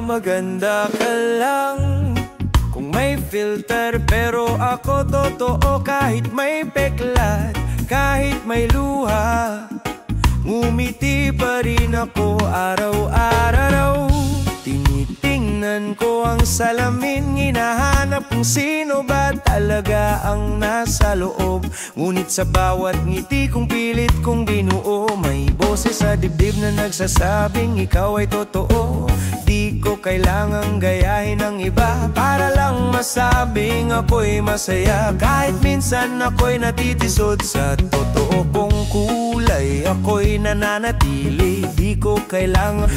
maganda ka lang kung may filter, pero ako totoo kahit may peklat, kahit may luha. Ngumiti pa rin ako araw-araw. Tinitingnan ko ang salamin, hinahanap kung sino ba talaga ang nasa loob. Ngunit sa bawat ngiti kong pilit kong binuo, may boses sa dibdib na nagsasabing ikaw ay totoo. Di ko kailangang gayahin ng iba para lang masabing ako'y masaya. Kahit minsan ako'y natitisod sa totoo kong kulay, ako'y nananatili. Di ko kailangang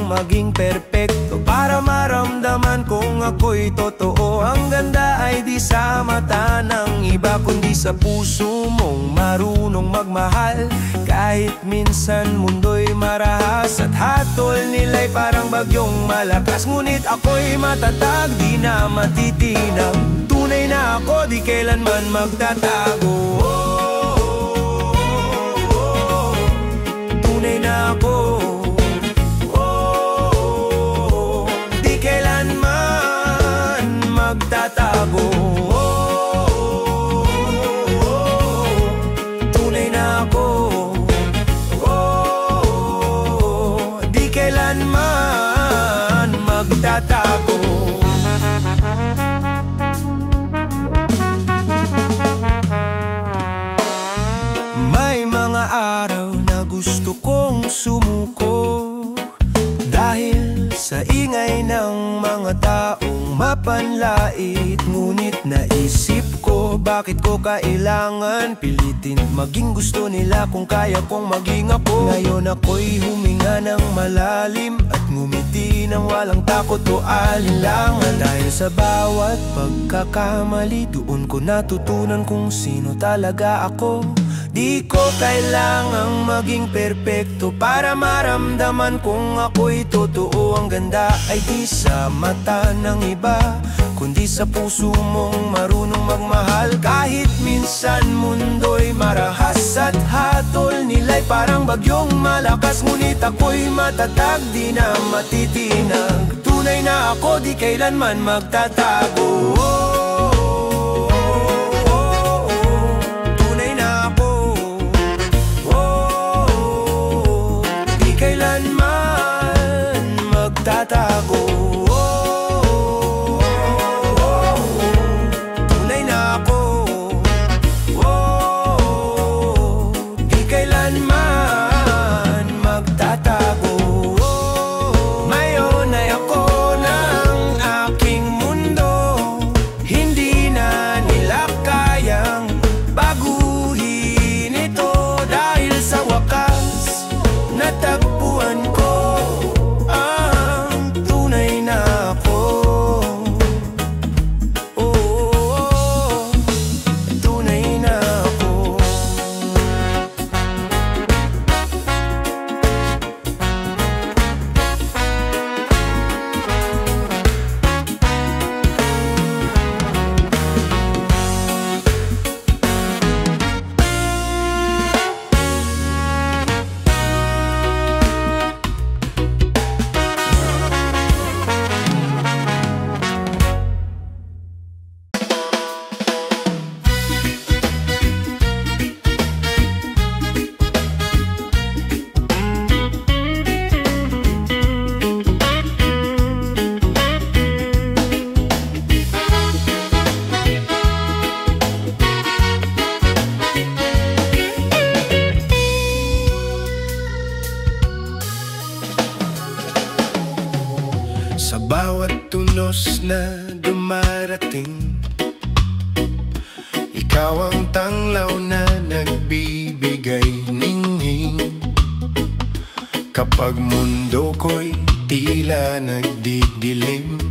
maging perpekto para maramdaman kong ako'y totoo. Ang ganda ay di sa mata ng iba, kundi sa puso mong marunong magmahal. Kahit minsan mundo'y marahas at hatol nila'y parang bagyong malakas, ngunit ako'y matatag, di na matitinag. Tunay na ako, di kailanman magtatago. Tunay na ako, di kailanman magtatago. Tunay na ako, di kailanman magtatago. May mga araw na gusto kong sumuko dahil sa ingay ng mga taong mapanlait. Ngunit naisip ko, bakit ko kailangan pilitin maging gusto nila kung kaya kong maging ako. Ngayon ako'y huminga ng malalim at ngumiti ng walang takot o alinlangan. Dahil sa bawat pagkakamali, doon ko natutunan kung sino talaga ako. Di ko kailangang maging perpekto para maramdaman kung ako'y totoo. Ang ganda ay di sa mata ng iba, kundi sa puso mong marunong magmahal. Kahit minsan mundo'y marahas at hatol nila'y parang bagyong malakas, ngunit ako'y matatag, di na matitinag. Tunay na ako, di kailanman magtatago. Tatago. Tunay na ako, di kailanman magtatago. Ngayon ay ako ng aking mundo, hindi na nila kayang baguhin ito. Dahil sa wakas natagpuan ko sa bawat tunos na dumarating. Ikaw ang tanglaw na nagbibigay ningning. Kapag mundo ko'y tila nagdidilim,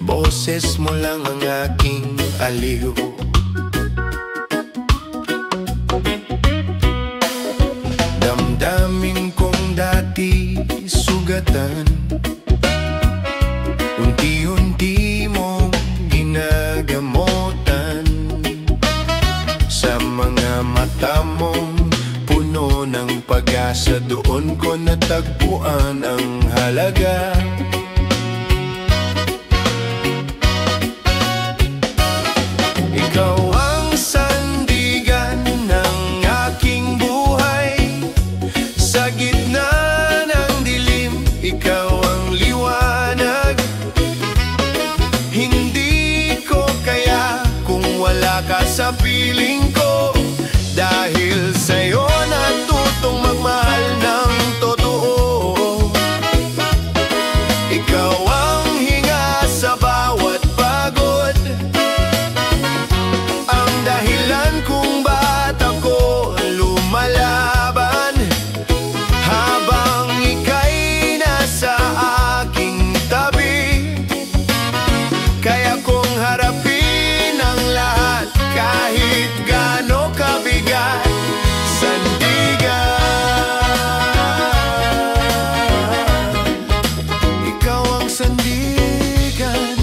boses mo lang ang aking aliw. Damdamin kong dati sugatan, unti-unti mong ginagamutan. Sa mga mata mong puno ng pag-asa, doon doon ko natagpuan ang halaga. Ikaw ang sandigan ng aking buhay. Sa gitna ng dilim, ikaw ang liwanag. Hindi ko kaya kung wala ka sa piling ko. Dahil sa'yo natutong magmahal ng totoo. Ikaw ang hinga sa bawat pagod, ang dahilan kung ba't ako lumalaban. Habang ika'y nasa aking tabi, kaya kong harapin ang lahat kahit gaano kabigat. Sandigan, ikaw ang sandigan.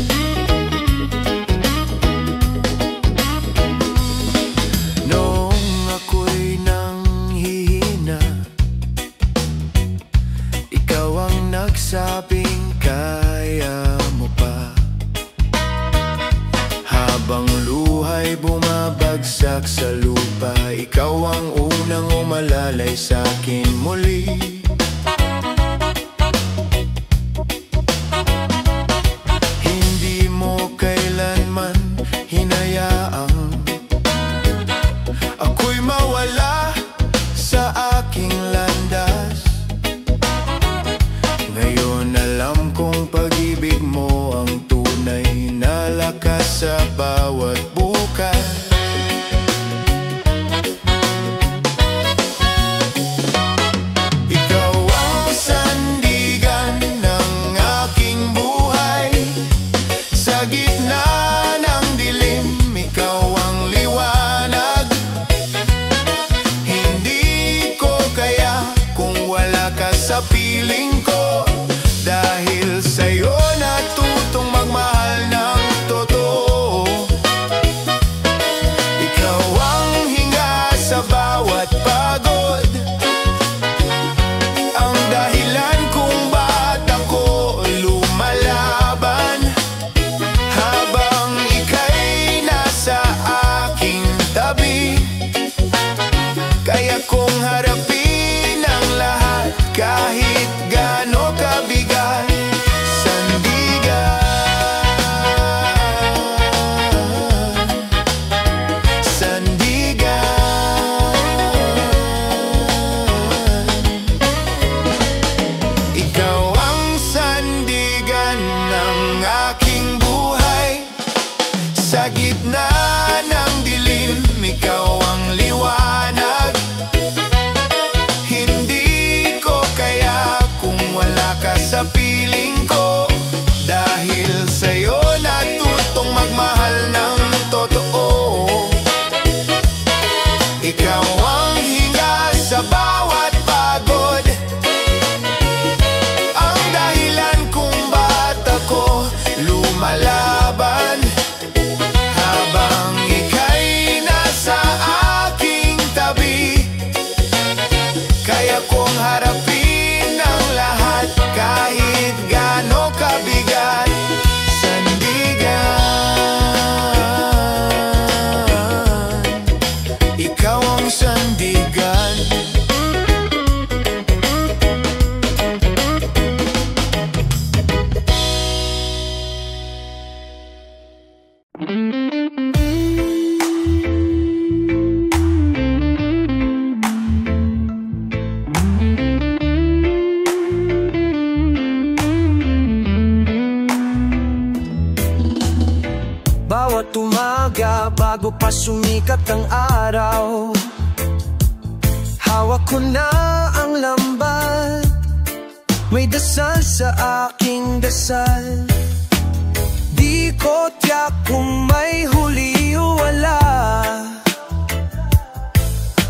Noong ako'y nanghihina, ikaw ang nagsabing kaya mo pa. Habang luhay bumabagsak sa lupa, ikaw ang unang umalalay sa'kin muli. Hindi mo kailanman hinayaang ako'y mawala sa aking landas. Ngayon alam kong pag-ibig mo ang tunay na lakas sa bawat bukas. Ikaw ang sandigan ng aking buhay. Sa gitna ng dilim, ikaw ang liwanag. Hindi ko kaya kung wala ka sa piling ko. Dahil sa'yo natutong magmahal ng totoo. Ikaw ang hinga sa bawat pagod, ang dahilan kung ba't ako lumalaban. Habang ika'y nasa aking tabi, kaya kong harapin ang lahat kahit gaano kabigat. Sa gitna ng dilim, ikaw ang liwanag. Hindi ko kaya kung wala ka sa piling ko. Dahil sa'yo natutong magmahal ng totoo. Ikaw ang hinga sa bawat pagod, ang dahilan kung ba't ako lumalaban. Habang ika'y nasa aking tabi, kaya kong harapin ang lahat kahit gaano kabigat. Sandigan, ikaw ang sandigan. Bawat umaga bago pa sumikat ang araw, hawak ko na ang lambat. May dasal sa aking dasal. Di ko tiyak kung may huli o wala,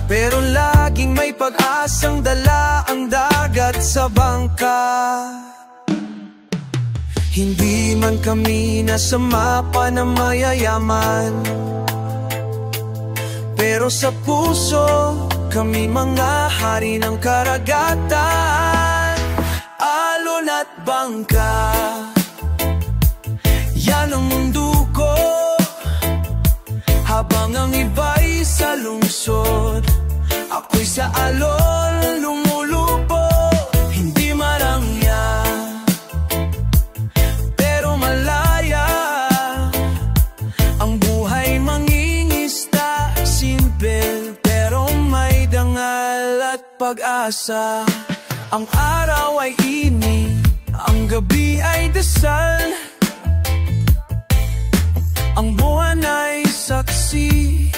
pero laging may pag-asang dala ang dagat sa bangka. Hindi man kami nasa mapa na mayayaman, pero sa puso kami mga hari ng karagatan. Alon at bangka, yan ang mundo ko. Habang ang iba'y sa lungsod, ako'y sa alon lumulupo. Hindi marangya, pero malaya. Ang buhay mangingisda, simple pero may dangal at pag-asa. Ang araw ay init, ang gabi ay dasal. Ang buwan ay saksi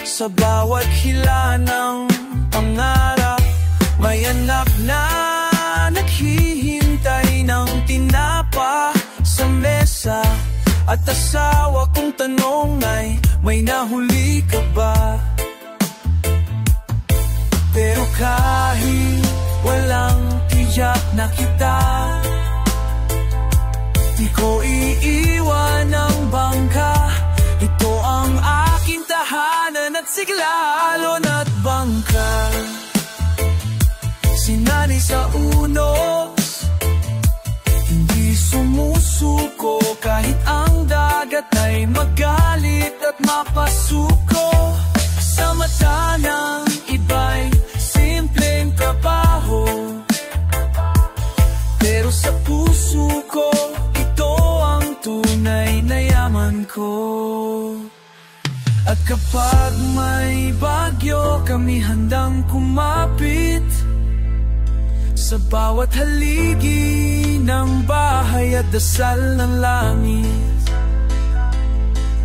sa bawat hila ng pangarap. May anak na naghihintay ng tinapa sa mesa. At asawa kong tanong ay, may nahuli ka ba? Pero kahit walang tiyak na kita, di ko iiwan ang bangka. Ito ang aking tahanan at sigla. Alon at bangka, sinanay sa unos, hindi sumusuko. Kahit ang dagat ay magalit at mapasuko. Sa mata ng iba'y simpleng trabaho, pero sa puso ko, ito ang tunay na yaman ko. At kapag may bagyo, kami handang kumapit sa bawat haligi ng bahay at dasal ng langit.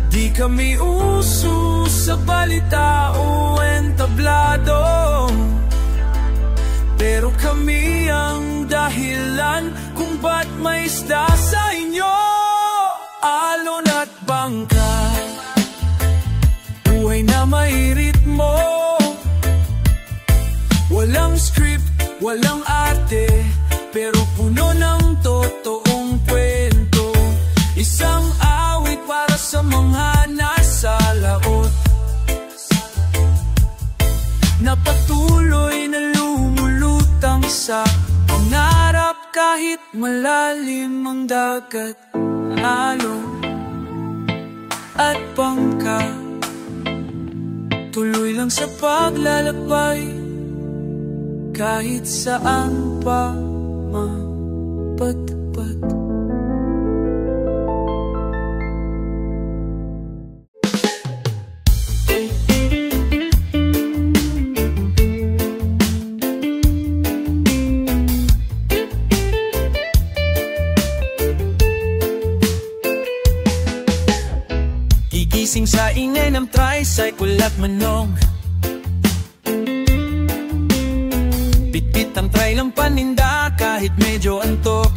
Di kami uso sa balita o entablado, pero kami ang dahilan kung ba't may isda sa inyo. Alon at bangka, buhay na may ritmo. Walang script, walang arte, pero puno ng totoong kwento. Isang awit para sa mga nasa laot, na patuloy na lumulutang sa pangarap. Kahit malalim ang dagat, alon at bangka, tuloy lang sa paglalakbay. Kahit saan pa mapadpad. Gigising sa ingay ng tricycle at manong, bitbit ang trail ang paninda kahit medyo antok.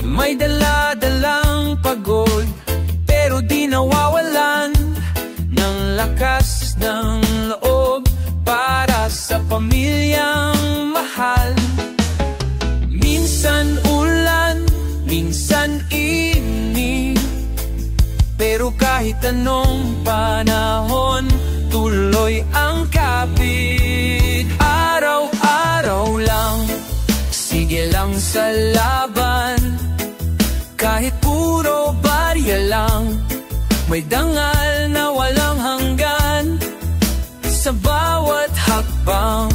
May dala-dalang pagod, pero di nawawalan ng lakas ng loob para sa pamilyang mahal. Minsan ulan, minsan init, pero kahit anong panahon, tuloy ang kapit. Araw-araw lang, sige lang sa laban. Kahit puro barya lang, may dangal na walang hanggan. Sa bawat hakbang,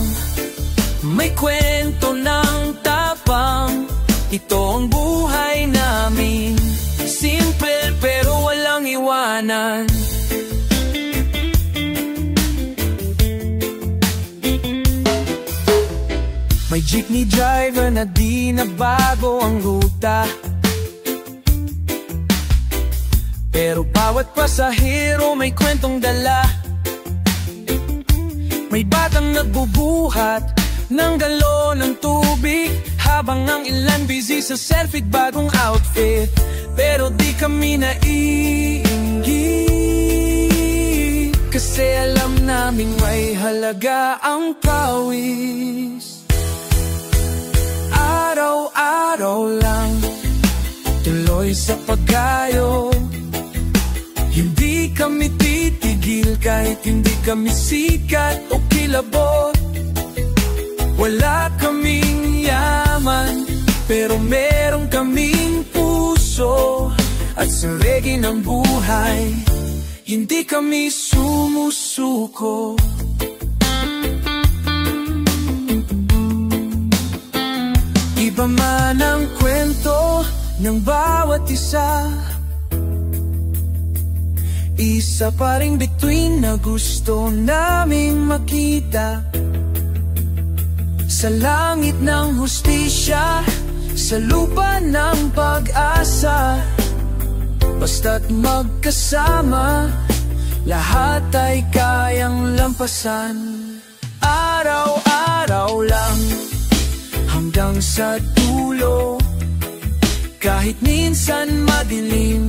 may kwento ng tapang. Ito ang buhay namin, simple pero walang iwanan. May jeepney driver na di na bago ang ruta, pero bawat pasahero may kwentong dala. May batang nagbubuhat ng galon ng tubig, habang ang ilan busy sa selfie bagong outfit. Pero di kami naiinggit, kasi alam naming may halaga ang pawis. Araw-araw lang, tuloy sa paggayo, Hindi kami titigil kahit hindi kami sikat o kilabot. Wala kaming yaman, pero meron kaming puso. At sa reggae ng buhay, hindi kami sumusuko. Iba man ang kwento ng bawat isa, isa pa ring bituin na gusto naming makita. Sa langit ng hustisya, sa lupa ng pag-asa. Basta't magkasama, lahat ay kayang lampasan. Araw-araw lang hanggang sa dulo. Kahit minsan madilim,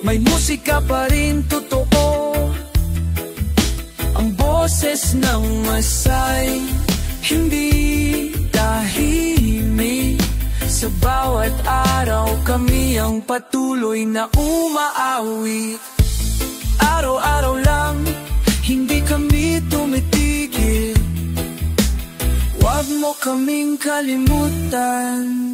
may musika pa rin totoo. Ang boses ng Masay, hindi tahimik. Sa bawat araw kami ang patuloy na umaawit. Araw-araw lang, hindi kami tumitigil. Huwag mo kaming kalimutan.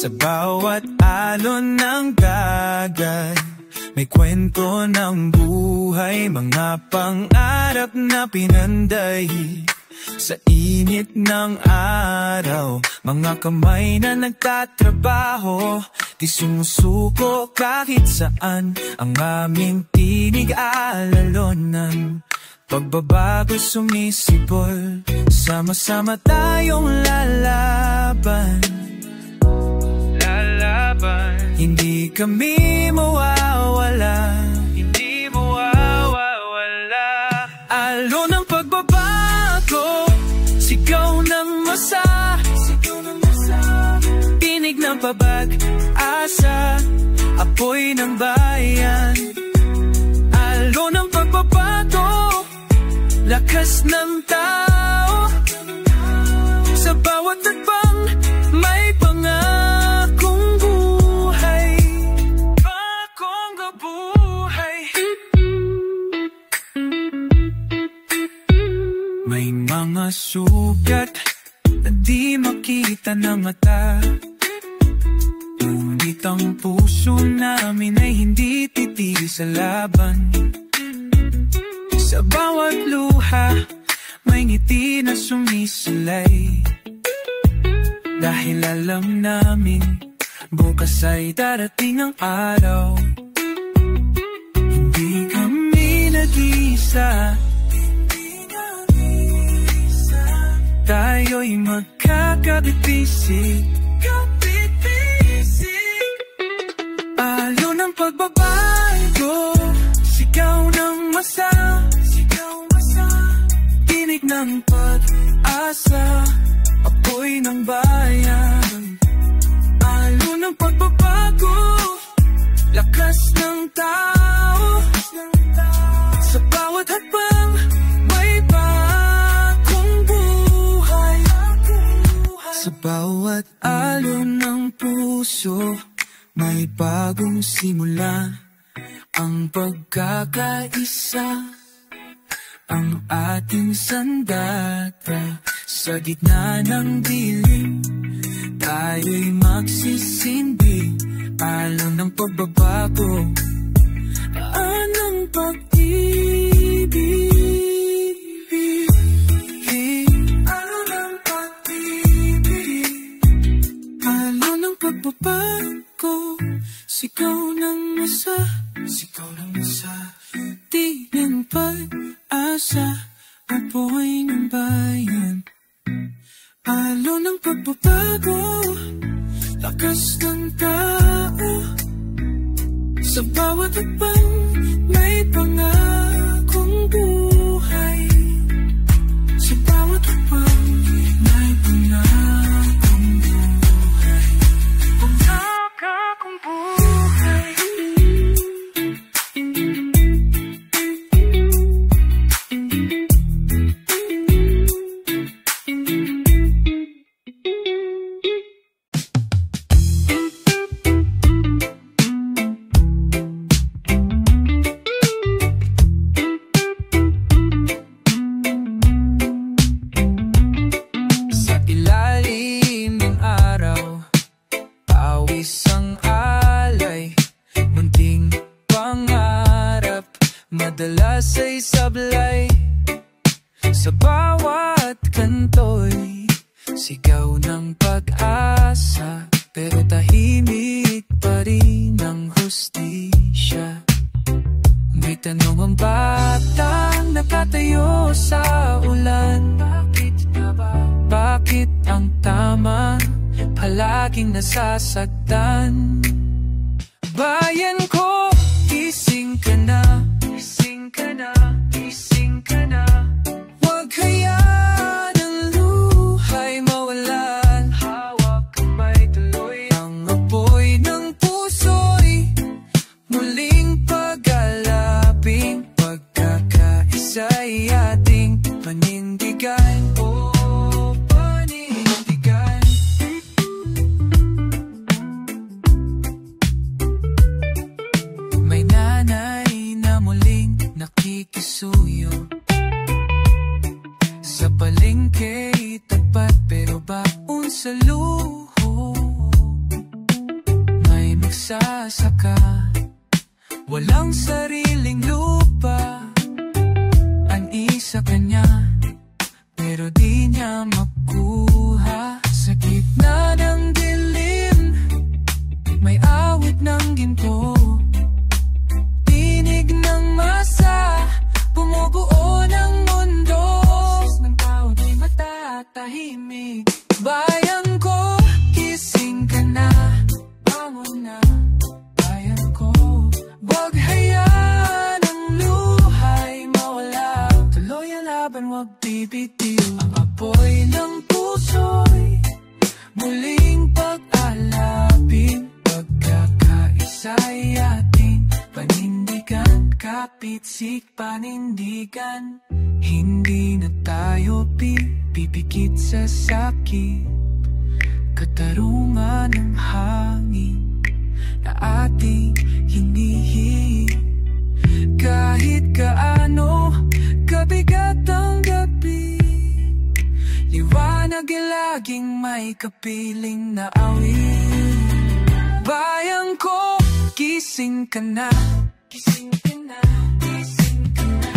Sa bawat alon ng dagat, may kwento ng buhay, mga pangarap na pinanday. Sa init ng araw, mga kamay na nagtatrabaho, di sumusuko kahit saan. Ang aming tinig alalonan, pagbabago sumisibol, sama-sama tayong lalaban. Hindi kami mawawala, hindi mawawala. Alon ng pagbabago, sigaw ng masa, tinig ng pag-asa, apoy ng bayan. Alon ng pagbabago, lakas ng tao. Sa bawat tagbang may pangakong buhay, bagong buhay. May mga sugat na di makita ng mata, ngunit ang puso namin ay hindi titigil sa laban. Sa bawat luha may ngiti na sumisilay, dahil alam namin bukas ay darating ang araw. Hindi kami nag-iisa, tayo'y magkakabit-bisig. Alon ng pagbabago, sigaw ng masa, tinig ng pag-asa, apoy ng bayan. Alon ng pagbabago, lakas ng tao. Sa bawat hakbang may bagong buhay. Sa bawat alon ng puso may bagong simula. Ang pagkakaisa ang ating sandata. Sa gitna ng dilim, tayo'y magsisindi. Alon ng pagbabago, anong pag-ibig. Alon ng pag-ibig, alon ng pagbabago. Sigaw ng masa, di ng pag-asa, apoy ng bayan. Alon ng pagbabago, lakas ng tao. Sa bawat hakbang may pangakong buhay. Sa bawat hapag may pangakong buhay. Pangakong buhay. Madalas ay sablay sa bawat kanto'y sigaw ng pag-asa, pero tahimik pa rin ang hustisya. May tanong ang batang nakatayo sa ulan, bakit ang tama palaging nasasaktan? Bayan ko, gising ka na. Gising ka na, gising ka na. Huwag hayaan ang luhay mawalan. Hawak kamay tuloy ang apoy ng puso'y muling pag-alapin. Pagkakaisa'y ating panindigan. Oh, panindigan. May nanay nakikisuyo sa palengke, tapat pero baon sa luho. May magsasaka, walang sariling lupa. Ani sa kanya, pero di niya makuha. Sa gitna ng dilim, may awit ng ginto. Tinig ng masa, bumubuo ng mundo. Ng tao di matatahimik. Bayan ko, gising ka na. Bangon na, bayan ko. Huwag hayaan ang luhay mawala. Tuloy ang laban, huwag bibitiw. Ang apoy ng puso'y muling pag-alapin. Pagkakaisa'y ating panindigan. Kapit-sik panindigan. Hindi na tayo pipikit sa sakit. Katarungan ng hangin na ating hinihit. Kahit kaano kabigat ang gabi, liwanag ay laging may kapiling na awit. Bayan ko, gising ka na. Gising ka na, gising ka na.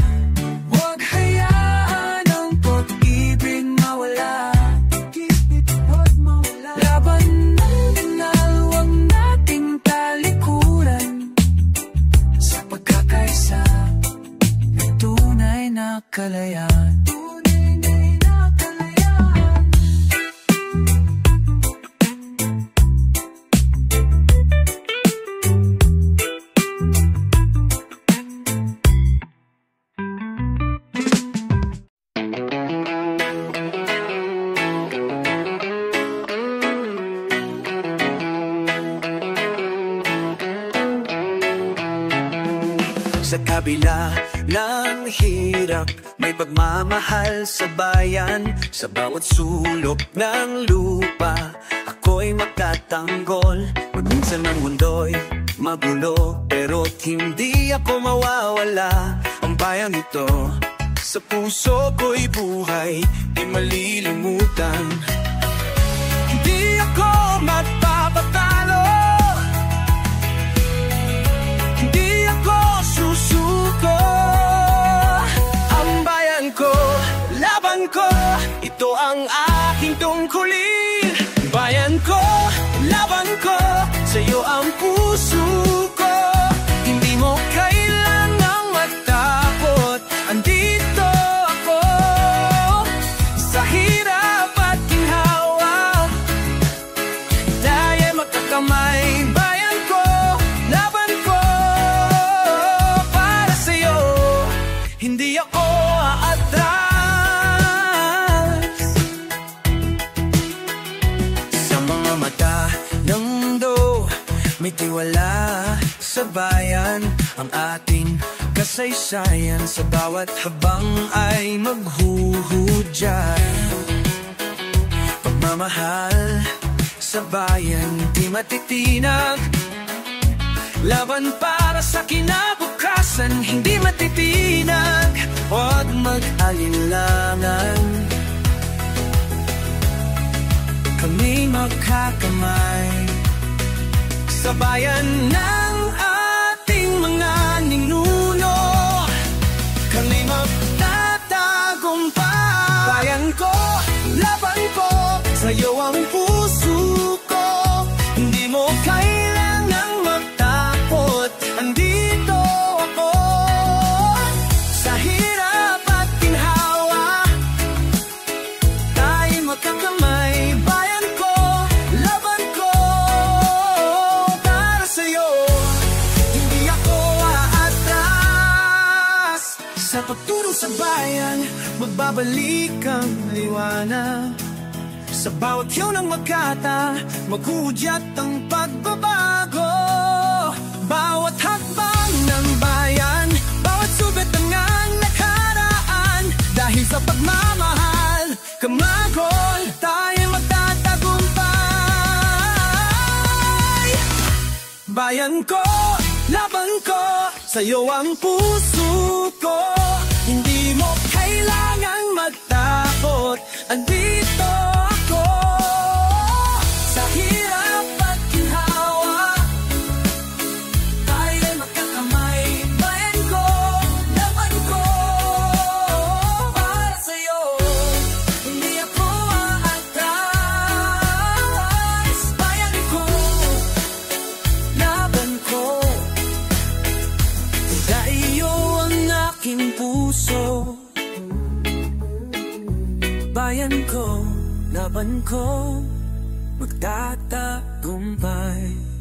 Huwag hayaan ang pag-ibig mawala. Huwag mawala. Laban ng dinal, huwag nating talikuran. Sa pagkakaisa, may tunay na kalayaan. Tunay na kalayaan. Sa kabila ng hirap, may pagmamahal sa bayan. Sa bawat sulok ng lupa, ako'y makatanggol. Minsan ang mundo'y magulo, pero't hindi ako mawawala. Ang bayang ito sa puso ko'y buhay, di malilimutan. Hindi ako magpapatalo, hindi ako susuko. Ang bayan ko, laban ko, ito ang aking tungkulin. Bayan ko, laban ko, sa'yo ang puso ko. Hindi mo kailangang matakot, andito ako. Sa hirap at ginhawa, tayo'y magkakamay. Bayan ko, laban ko, para sa'yo. sa bayan, ang ating kasaysayan. Sa bawat habang ay maghuhudyat. Pagmamahal sa bayan, di matitinag. Laban para sa kinabukasan, hindi matitinag. Huwag mag-alinlangan, kami magkakamay sa bayan ng ating mga ninuno. Kami magtatagumpay. Bayan ko, laban ko, sa'yo ang puso ko. Hindi mo kailangang magtakot, andito ako. Sa hirap at ginhawa, tayo magkakamay. Bayan ko, laban ko, para sa'yo. Hindi ako aatras. Sa pagtulong sa bayan, magbabalik ang liwanag. Sa bawat yaw ng magkata, maghudyat ang pagbabago. Bawat hakbang ng bayan, bawat subit ng nakaraan. Dahil sa pagmamahal, kamagol, tayo magtatagumpay. Bayan ko, laban ko, sa'yo ang puso ko. Hindi mo kailangang magtakot, andito ako. Sa hirap at ginhawa, tayo magkakamay. Bayan ko, laban ko, para sa'yo. Hindi ako aatras. Bayan ko, laban ko, sa iyo ang aking puso. Bayan ko, laban ko, magtatagumpay.